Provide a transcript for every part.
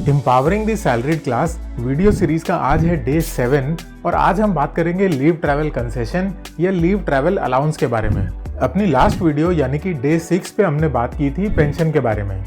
Empowering the salaried class video series का आज है डे 7 और आज हम बात करेंगे लीव ट्रैवल कंसेशन या लीव ट्रैवल अलाउंस के बारे में। अपनी लास्ट वीडियो यानी कि डे 6 पे हमने बात की थी पेंशन के बारे में।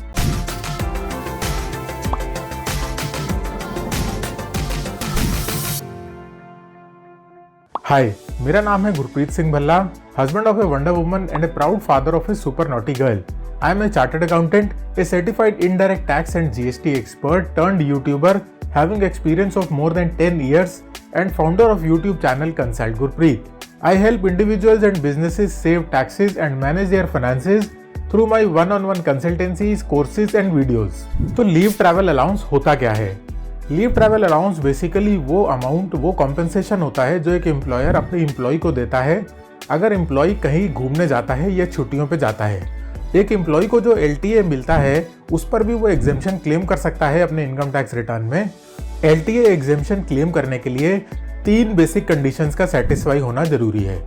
हाय, मेरा नाम है Gurpreet Singh Bhalla, husband of a wonder woman and A proud father of A super naughty girl. I am a chartered accountant, a certified indirect tax and GST expert turned YouTuber having experience of more than 10 years and founder of YouTube channel Consult Gurpreet. I help individuals and businesses save taxes and manage their finances through my one-on-one consultancies, courses and videos. तो leave travel allowance होता क्या है? Leave travel allowance basically वो amount, वो compensation होता है जो एक एम्प्लॉयर अपने एम्प्लॉय को देता है अगर एम्प्लॉय कहीं घूमने जाता है या छुट्टियों पे जाता है। एक एम्प्लॉय को जो LTA मिलता है उस पर भी वो एग्जेम्पशन क्लेम कर सकता है अपने इनकम टैक्स रिटर्न में। LTA एग्जेम्पशन क्लेम करने के लिए 3 बेसिक कंडीशंस का सेटिस्फाई होना जरूरी है।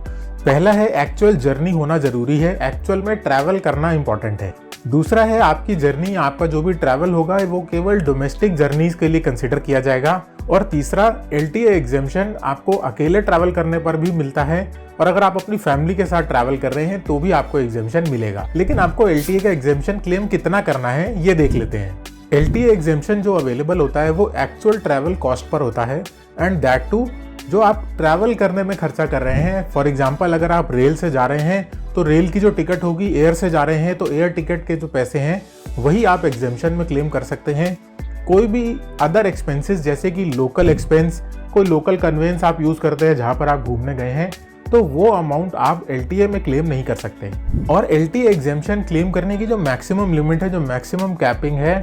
पहला है एक्चुअल जर्नी होना जरूरी है, एक्चुअल में ट्रैवल करना इंपॉर्टेंट है। दूसरा है आपकी जर्नी, आपका जो भी ट्रैवल होगा वो केवल डोमेस्टिक जर्नीज के लिए कंसिडर किया जाएगा। और तीसरा, LTA एग्जेम्पशन आपको अकेले ट्रैवल करने पर भी मिलता है और अगर आप अपनी फैमिली के साथ ट्रैवल कर रहे हैं तो भी आपको एग्जेम्पशन मिलेगा। लेकिन आपको LTA का एग्जेम्पशन क्लेम कितना करना है ये देख लेते हैं। LTA एग्जेम्पशन जो अवेलेबल होता है वो एक्चुअल ट्रैवल कॉस्ट पर होता है एंड दैट टू जो आप ट्रैवल करने में खर्चा कर रहे हैं। फॉर एग्जाम्पल, अगर आप रेल से जा रहे हैं तो रेल की जो टिकट होगी, एयर से जा रहे हैं तो एयर टिकट के जो पैसे हैं वही आप एग्जेम्पशन में क्लेम कर सकते हैं। कोई भी अदर एक्सपेंसेस जैसे कि लोकल एक्सपेंस, कोई लोकल कन्वेंस आप यूज़ करते हैं जहाँ पर आप घूमने गए हैं तो वो अमाउंट आप LTA में क्लेम नहीं कर सकते। और LTA एग्जेम्पशन क्लेम करने की जो मैक्सिमम लिमिट है, जो मैक्सिमम कैपिंग है,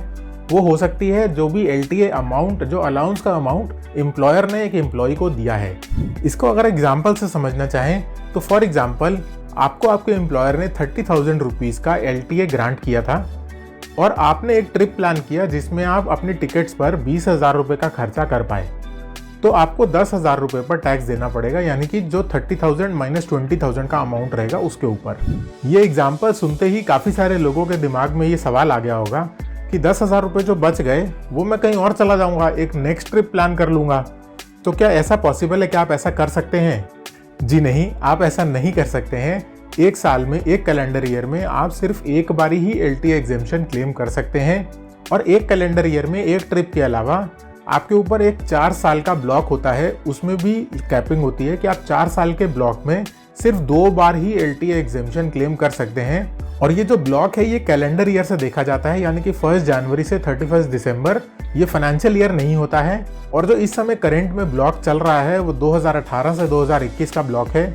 वो हो सकती है जो भी LTA अमाउंट, जो अलाउंस का अमाउंट एम्प्लॉयर ने एक एम्प्लॉय को दिया है। इसको अगर एग्जाम्पल से समझना चाहें तो फॉर एग्जाम्पल आपको आपके एम्प्लॉयर ने 30,000 रुपीज़ का LTA ग्रांट किया था और आपने एक ट्रिप प्लान किया जिसमें आप अपनी टिकट्स पर 20,000 रुपये का खर्चा कर पाए, तो आपको 10,000 रुपये पर टैक्स देना पड़ेगा, यानी कि जो 30,000 माइनस 20,000 का अमाउंट रहेगा उसके ऊपर। ये एग्जाम्पल सुनते ही काफ़ी सारे लोगों के दिमाग में ये सवाल आ गया होगा कि 10,000 रुपये जो बच गए वो मैं कहीं और चला जाऊँगा, एक नेक्स्ट ट्रिप प्लान कर लूँगा। तो क्या ऐसा पॉसिबल है? क्या आप ऐसा कर सकते हैं? जी नहीं, आप ऐसा नहीं कर सकते हैं। एक साल में, एक कैलेंडर ईयर में आप सिर्फ एक बारी ही LTA एग्जेम्पशन क्लेम कर सकते हैं और एक कैलेंडर ईयर में एक ट्रिप के अलावा आपके ऊपर एक 4 साल का ब्लॉक होता है, उसमें भी कैपिंग होती है कि आप 4 साल के ब्लॉक में सिर्फ 2 बार ही LTA एग्जेम्पशन क्लेम कर सकते हैं। और ये जो ब्लॉक है ये कैलेंडर ईयर से देखा जाता है, यानी कि 1 जनवरी से 31 दिसंबर, ये फाइनेंशियल ईयर नहीं होता है। और जो इस समय करंट में ब्लॉक चल रहा है वो 2018 से 2021 का ब्लॉक है।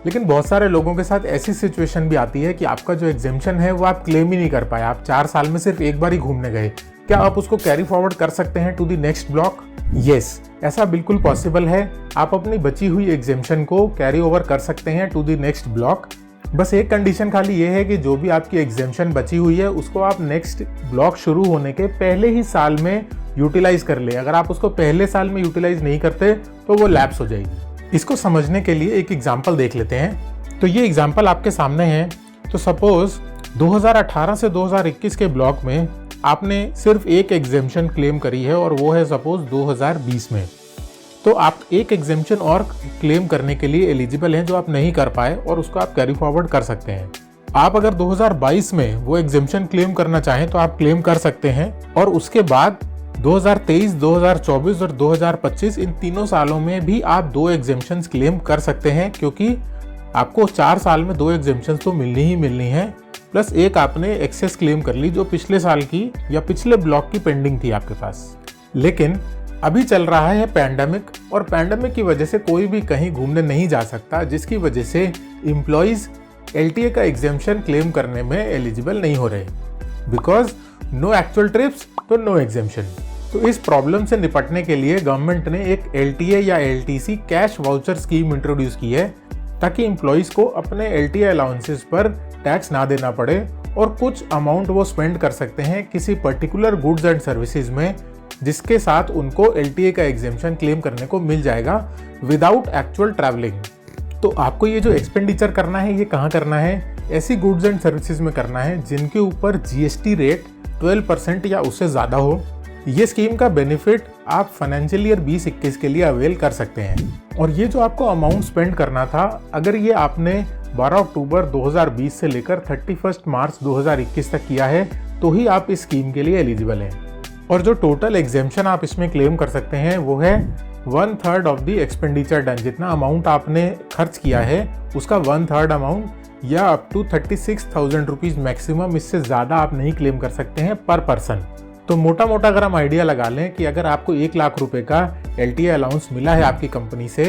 लेकिन बहुत सारे लोगों के साथ ऐसी सिचुएशन भी आती है कि आपका जो एग्जेम्पशन है वो आप क्लेम ही नहीं कर पाए, आप 4 साल में सिर्फ एक बार ही घूमने गए। क्या आप उसको कैरी फॉरवर्ड कर सकते हैं to the next block? Yes, ऐसा बिल्कुल पॉसिबल है। आप अपनी बची हुई एग्जेम्पशन को कैरी ओवर कर सकते हैं टू द नेक्स्ट ब्लॉक। बस एक कंडीशन खाली ये है कि जो भी आपकी एग्जेम्पशन बची हुई है उसको आप नेक्स्ट ब्लॉक शुरू होने के पहले ही साल में यूटिलाइज कर ले। अगर आप उसको पहले साल में यूटिलाइज नहीं करते तो वो लैप्स हो जाएगी। इसको समझने के लिए एक एग्जाम्पल देख लेते हैं। तो ये एग्जाम्पल आपके सामने है। तो सपोज 2018 से 2021 के ब्लॉक में आपने सिर्फ एक एग्जेम्पशन क्लेम करी है और वो है सपोज 2020 में। तो आप एक एग्जेम्पशन और क्लेम करने के लिए एलिजिबल हैं जो आप नहीं कर पाए और उसको आप कैरी फॉरवर्ड कर सकते हैं। आप अगर 2022 में वो एग्जेम्पशन क्लेम करना चाहें तो आप क्लेम कर सकते हैं और उसके बाद 2023, 2024 और 2025 इन तीनों सालों में भी आप 2 एग्जेम्पशंस क्लेम कर सकते हैं, क्योंकि आपको 4 साल में 2 एग्जेम्पशंस तो मिलनी ही मिलनी है। प्लस एक आपने एक्सेस क्लेम कर ली जो पिछले साल की या पिछले ब्लॉक की पेंडिंग थी आपके पास। लेकिन अभी चल रहा है पैंडेमिक और पैंडेमिक की वजह से कोई भी कहीं घूमने नहीं जा सकता, जिसकी वजह से एम्प्लॉइज LTA का एग्जेम्पशन क्लेम करने में एलिजिबल नहीं हो रहे। बिकॉज नो एक्चुअल ट्रिप्स तो नो एग्जेम्पशन। तो इस प्रॉब्लम से निपटने के लिए गवर्नमेंट ने एक LTA या LTC cash voucher scheme introduce की है ताकि एम्प्लॉइज को अपने LTA अलाउंसेस पर टैक्स ना देना पड़े और कुछ अमाउंट वो स्पेंड कर सकते हैं किसी पर्टिकुलर गुड्स एंड सर्विसेज में, जिसके साथ उनको LTA का एग्जेम्पशन क्लेम करने को मिल जाएगा विदाउट एक्चुअल ट्रैवलिंग। तो आपको ये जो एक्सपेंडिचर करना है ये कहाँ करना है? ऐसी गुड्स एंड सर्विसेज में करना है जिनके ऊपर GST रेट 12% या उससे ज़्यादा हो ये स्कीम का बेनिफिट आप फाइनेंशियल ईयर 2021 के लिए अवेल कर सकते हैं। और ये जो आपको अमाउंट स्पेंड करना था, अगर ये आपने 12 अक्टूबर 2020 से लेकर 31 मार्च 2021 तक किया है तो ही आप इस स्कीम के लिए एलिजिबल हैं। और जो टोटल एग्जेम्पशन आप इसमें क्लेम कर सकते हैं वो है 1/3 ऑफ द एक्सपेंडिचर डन। जितना अमाउंट आपने खर्च किया है उसका 1/3 अमाउंट या अप टू 36,000 रुपीज़ मैक्सिमम, इससे ज़्यादा आप नहीं क्लेम कर सकते हैं पर पर्सन। तो मोटा मोटा अगर हम आइडिया लगा लें कि अगर आपको 1 लाख रुपए का LTI अलाउंस मिला है आपकी कंपनी से,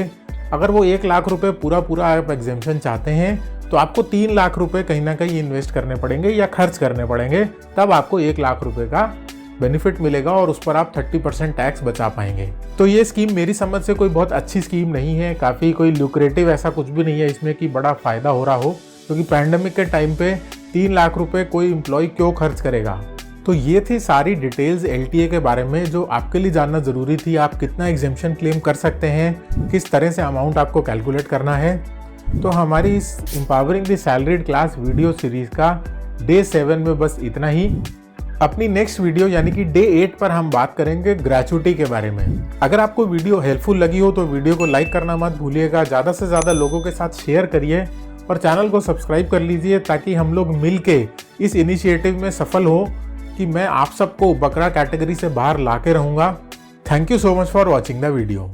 अगर वो 1 लाख रुपए पूरा आप एग्जेम्पशन चाहते हैं तो आपको 3 लाख रुपए कहीं ना कहीं इन्वेस्ट करने पड़ेंगे या खर्च करने पड़ेंगे, तब आपको 1 लाख रुपए का बेनिफिट मिलेगा और उस पर आप 30% टैक्स बचा पाएंगे। तो ये स्कीम मेरी समझ से कोई बहुत अच्छी स्कीम नहीं है, काफ़ी कोई लुक्रेटिव ऐसा कुछ भी नहीं है इसमें कि बड़ा फ़ायदा हो रहा हो, क्योंकि पैंडेमिक के टाइम पे 3 लाख रुपए कोई एम्प्लॉय क्यों खर्च करेगा। तो ये थी सारी डिटेल्स LTA के बारे में जो आपके लिए जानना ज़रूरी थी। आप कितना एग्जेम्पशन क्लेम कर सकते हैं, किस तरह से अमाउंट आपको कैलकुलेट करना है। तो हमारी इस empowering the salaried class video series का डे 7 में बस इतना ही। अपनी नेक्स्ट वीडियो यानी कि डे 8 पर हम बात करेंगे ग्रेचुइटी के बारे में। अगर आपको वीडियो हेल्पफुल लगी हो तो वीडियो को लाइक करना मत भूलिएगा, ज़्यादा से ज़्यादा लोगों के साथ शेयर करिए और चैनल को सब्सक्राइब कर लीजिए ताकि हम लोग मिल के इस इनिशिएटिव में सफल हो कि मैं आप सबको बकरा कैटेगरी से बाहर ला के रहूँगा। Thank you so much for watching the video.